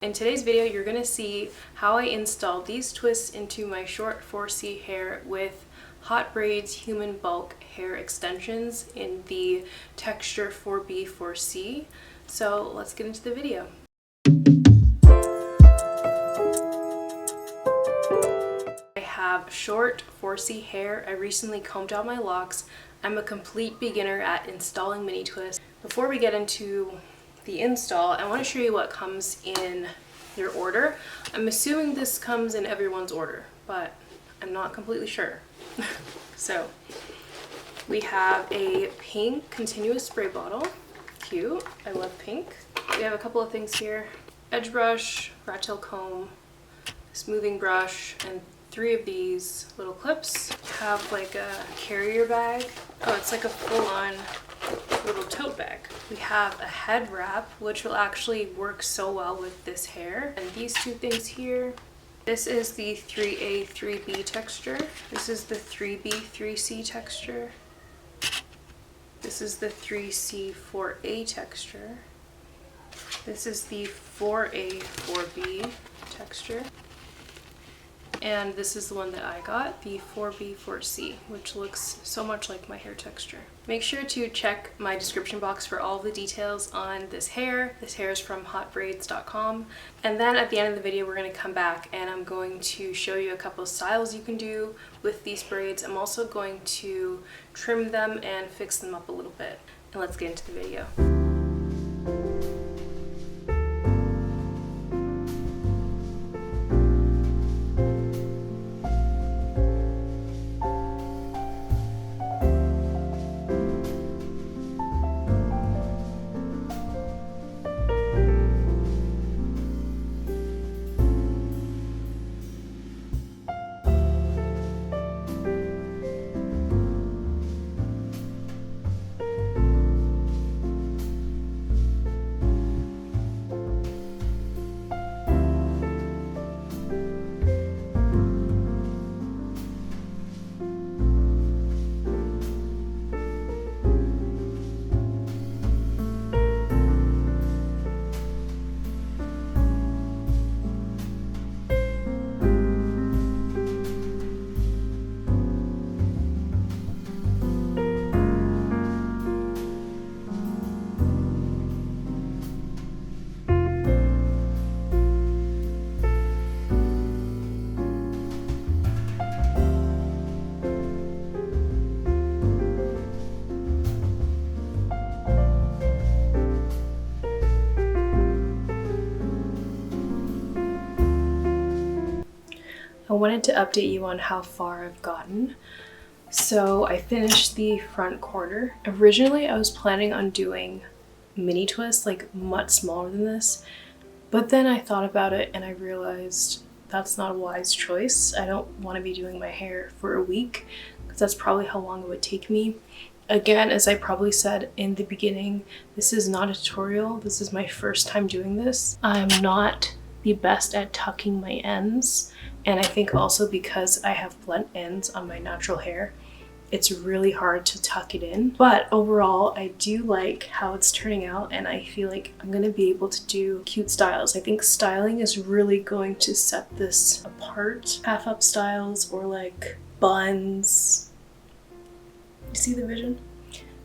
In today's video, you're going to see how I installed these twists into my short 4C hair with HOTBRAIDS human bulk hair extensions in the texture 4B 4C. So let's get into the video. I have short 4C hair. I recently combed out my locks. I'm a complete beginner at installing mini twists. Before we get into the install, I want to show you what comes in your order. I'm assuming this comes in everyone's order, but I'm not completely sure. So we have a pink continuous spray bottle. Cute. I love pink. We have a couple of things here: edge brush, rat tail comb, smoothing brush, and 3 of these little clips. Have like a carrier bag. Oh, it's like a full-on little tote bag. We have a head wrap, which will actually work so well with this hair. And these 2 things here. This is the 3A 3B texture. This is the 3B 3C texture. This is the 3C 4A texture. This is the 4A 4B texture. And this is the one that I got, the 4B 4C, which looks so much like my hair texture. Make sure to check my description box for all the details on this hair. This hair is from hotbraids.com. And then at the end of the video, we're going to come back and I'm going to show you a couple of styles you can do with these braids. I'm also going to trim them and fix them up a little bit. And let's get into the video. I wanted to update you on how far I've gotten. So I finished the front quarter. Originally I was planning on doing mini twists, like much smaller than this, but then I thought about it and I realized that's not a wise choice. I don't want to be doing my hair for a week because that's probably how long it would take me. Again, as I probably said in the beginning, this is not a tutorial. This is my first time doing this. I'm not the best at tucking my ends. And I think also because I have blunt ends on my natural hair, it's really hard to tuck it in. But overall, I do like how it's turning out and I feel like I'm gonna be able to do cute styles. I think styling is really going to set this apart. Half up styles or like buns. You see the vision?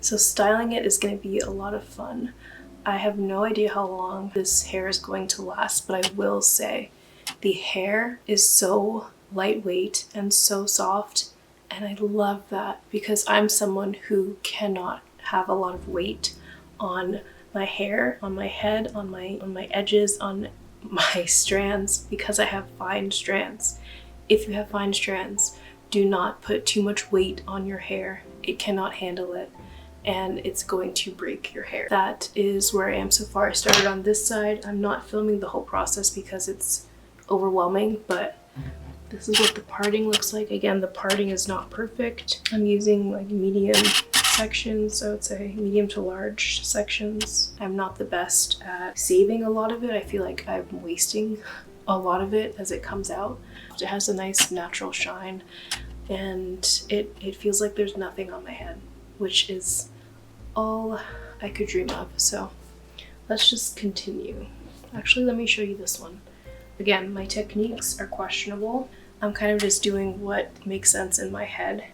So styling it is gonna be a lot of fun. I have no idea how long this hair is going to last, but I will say the hair is so lightweight and so soft, and I love that because I'm someone who cannot have a lot of weight on my hair, on my head, on my edges, on my strands, because I have fine strands. If you have fine strands, do not put too much weight on your hair. It cannot handle it and it's going to break your hair. That is where I am so far. I started on this side. I'm not filming the whole process because it's overwhelming, but this is what the parting looks like. Again, the parting is not perfect. I'm using like medium sections, so I would say medium to large sections. I'm not the best at saving a lot of it. I feel like I'm wasting a lot of it as it comes out. It has a nice natural shine and it feels like there's nothing on my head, which is all I could dream of. So let's just continue. Actually, let me show you this one. Again, my techniques are questionable. I'm kind of just doing what makes sense in my head.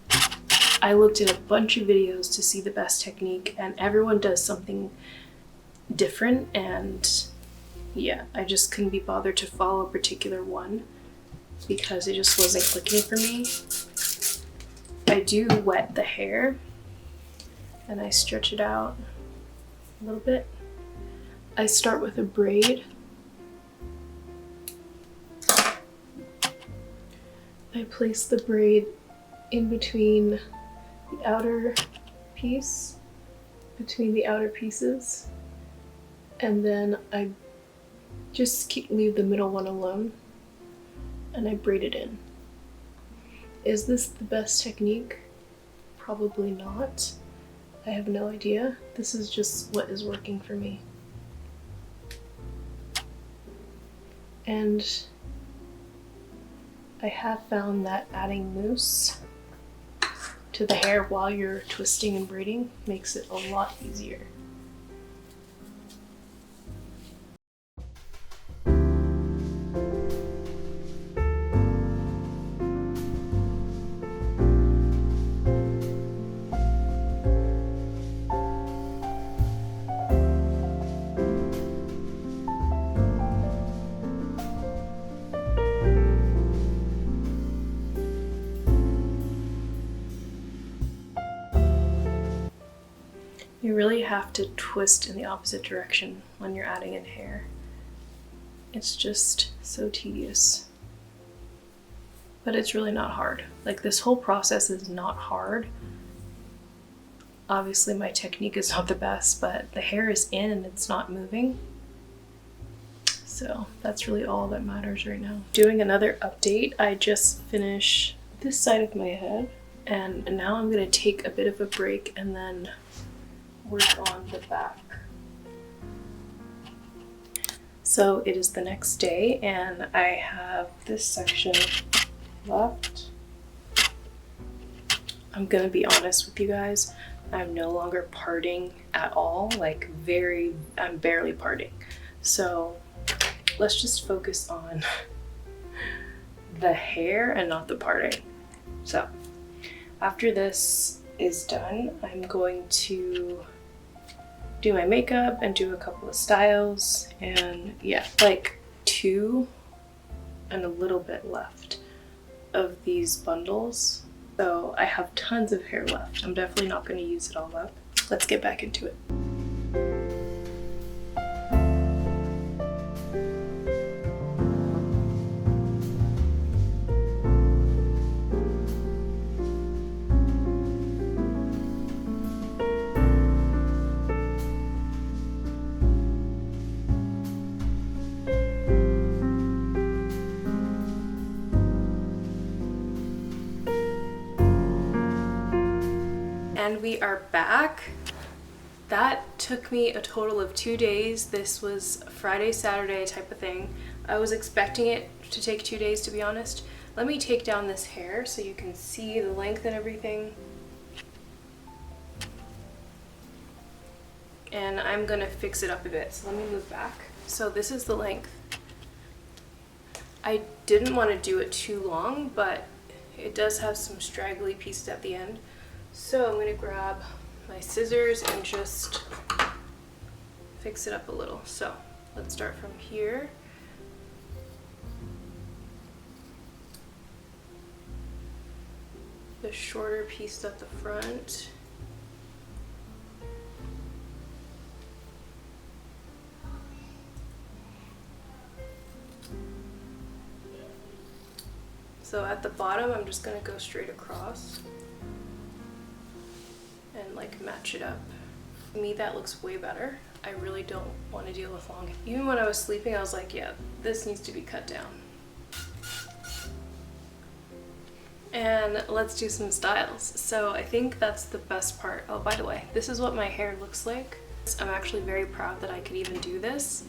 I looked at a bunch of videos to see the best technique, and everyone does something different, and yeah, I just couldn't be bothered to follow a particular one because it just wasn't clicking for me. I do wet the hair and I stretch it out a little bit. I start with a braid. I place the braid in between the outer piece, between the outer pieces, and then I just leave the middle one alone and I braid it in. Is this the best technique? Probably not. I have no idea. This is just what is working for me. And I have found that adding mousse to the hair while you're twisting and braiding makes it a lot easier. You really have to twist in the opposite direction when you're adding in hair. It's just so tedious. But it's really not hard. Like, this whole process is not hard. Obviously my technique is not the best, but the hair is in and it's not moving. So that's really all that matters right now. Doing another update, I just finished this side of my head, and now I'm gonna take a bit of a break and then work on the back. So it is the next day and I have this section left. I'm gonna be honest with you guys, I'm no longer parting at all, like I'm barely parting. So let's just focus on the hair and not the parting. So after this is done, I'm going to do my makeup and do a couple of styles, and yeah, like 2 and a little bit left of these bundles. So I have tons of hair left. I'm definitely not going to use it all up. Let's get back into it. And we are back. That took me a total of 2 days. This was Friday, Saturday type of thing. I was expecting it to take 2 days, to be honest. Let me take down this hair so you can see the length and everything. And I'm gonna fix it up a bit. So let me move back. So this is the length. I didn't want to do it too long, but it does have some straggly pieces at the end. So I'm gonna grab my scissors and just fix it up a little. So let's start from here. The shorter piece at the front. So at the bottom, I'm just gonna go straight across and like match it up. To me, that looks way better. I really don't want to deal with long. Even when I was sleeping, I was like, yeah, this needs to be cut down. And let's do some styles. So I think that's the best part. Oh, by the way, this is what my hair looks like. I'm actually very proud that I could even do this.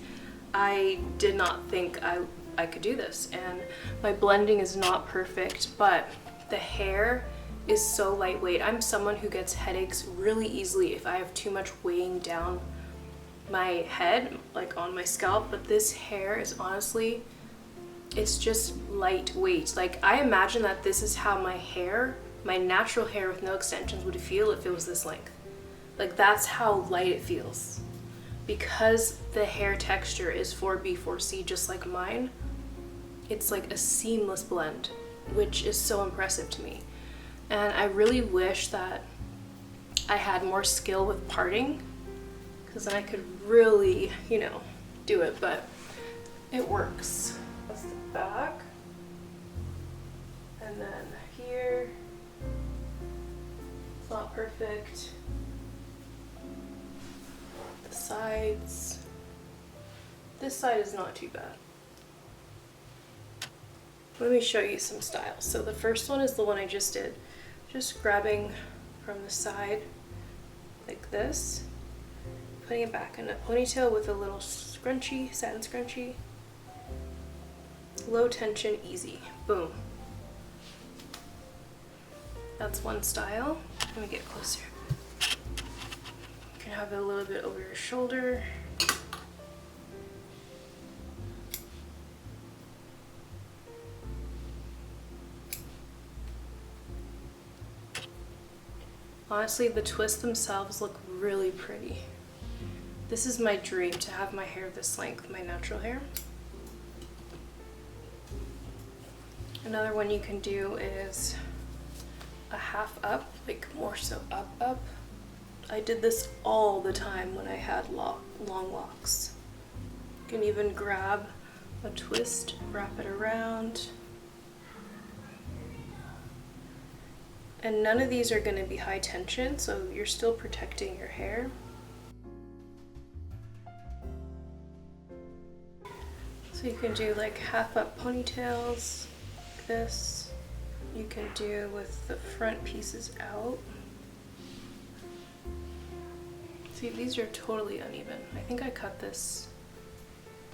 I did not think I could do this, and my blending is not perfect, but the hair is so lightweight. I'm someone who gets headaches really easily if I have too much weighing down my head, like on my scalp, but this hair is honestly, it's just lightweight. Like I imagine that this is how my hair, my natural hair with no extensions would feel if it was this length. Like that's how light it feels. Because the hair texture is 4B, 4C just like mine, it's like a seamless blend, which is so impressive to me. And I really wish that I had more skill with parting, because then I could really, you know, do it, but it works. That's the back. And then here, it's not perfect. The sides. This side is not too bad. Let me show you some styles. So the first one is the one I just did. Just grabbing from the side like this, putting it back in a ponytail with a little scrunchie, satin scrunchie. Low tension, easy. Boom. That's one style. Let me get closer. You can have it a little bit over your shoulder. Honestly, the twists themselves look really pretty. This is my dream, to have my hair this length, my natural hair. Another one you can do is a half up, like more so up. I did this all the time when I had long locks. You can even grab a twist, wrap it around. And none of these are going to be high tension, so you're still protecting your hair. So you can do like half up ponytails, like this. You can do with the front pieces out. See, these are totally uneven. I think I cut this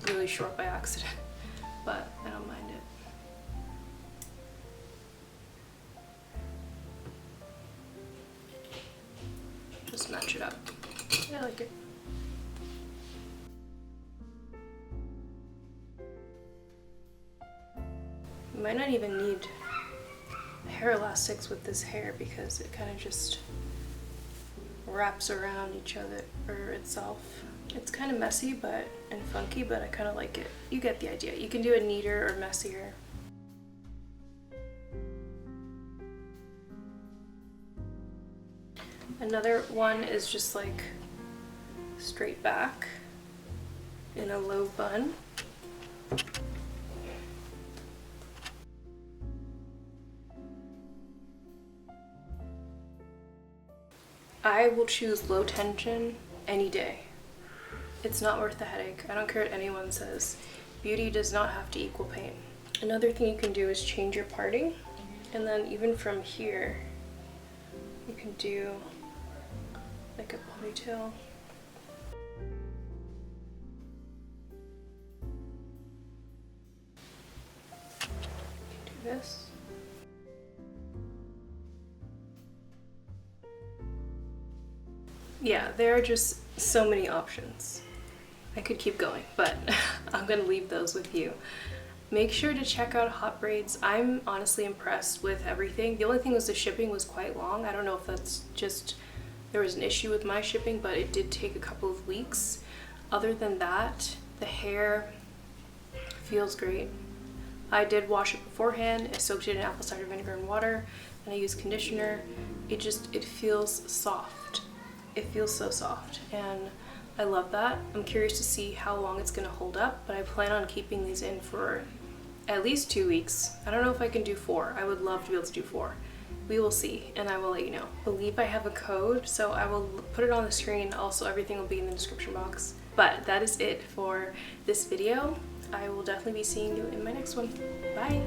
really short by accident, but I don't mind it. Just match it up. I like it. You might not even need hair elastics with this hair because it kind of just wraps around each other or itself. It's kind of messy and funky, but I kind of like it. You get the idea. You can do it neater or messier. Another one is just like straight back in a low bun. I will choose low tension any day. It's not worth the headache. I don't care what anyone says. Beauty does not have to equal pain. Another thing you can do is change your parting, and then even from here, you can do like a ponytail. Do this. Yeah, there are just so many options. I could keep going, but I'm gonna leave those with you. Make sure to check out HOTBRAIDS. I'm honestly impressed with everything. The only thing was the shipping was quite long. I don't know if that's just there was an issue with my shipping, but it did take a couple of weeks. Other than that, the hair feels great. I did wash it beforehand. I soaked it in apple cider vinegar and water, and I used conditioner. It feels soft. It feels so soft, and I love that. I'm curious to see how long it's gonna hold up, but I plan on keeping these in for at least 2 weeks. I don't know if I can do 4. I would love to be able to do 4. We will see, and I will let you know. I believe I have a code, so I will put it on the screen. Also, everything will be in the description box. But that is it for this video. I will definitely be seeing you in my next one. Bye!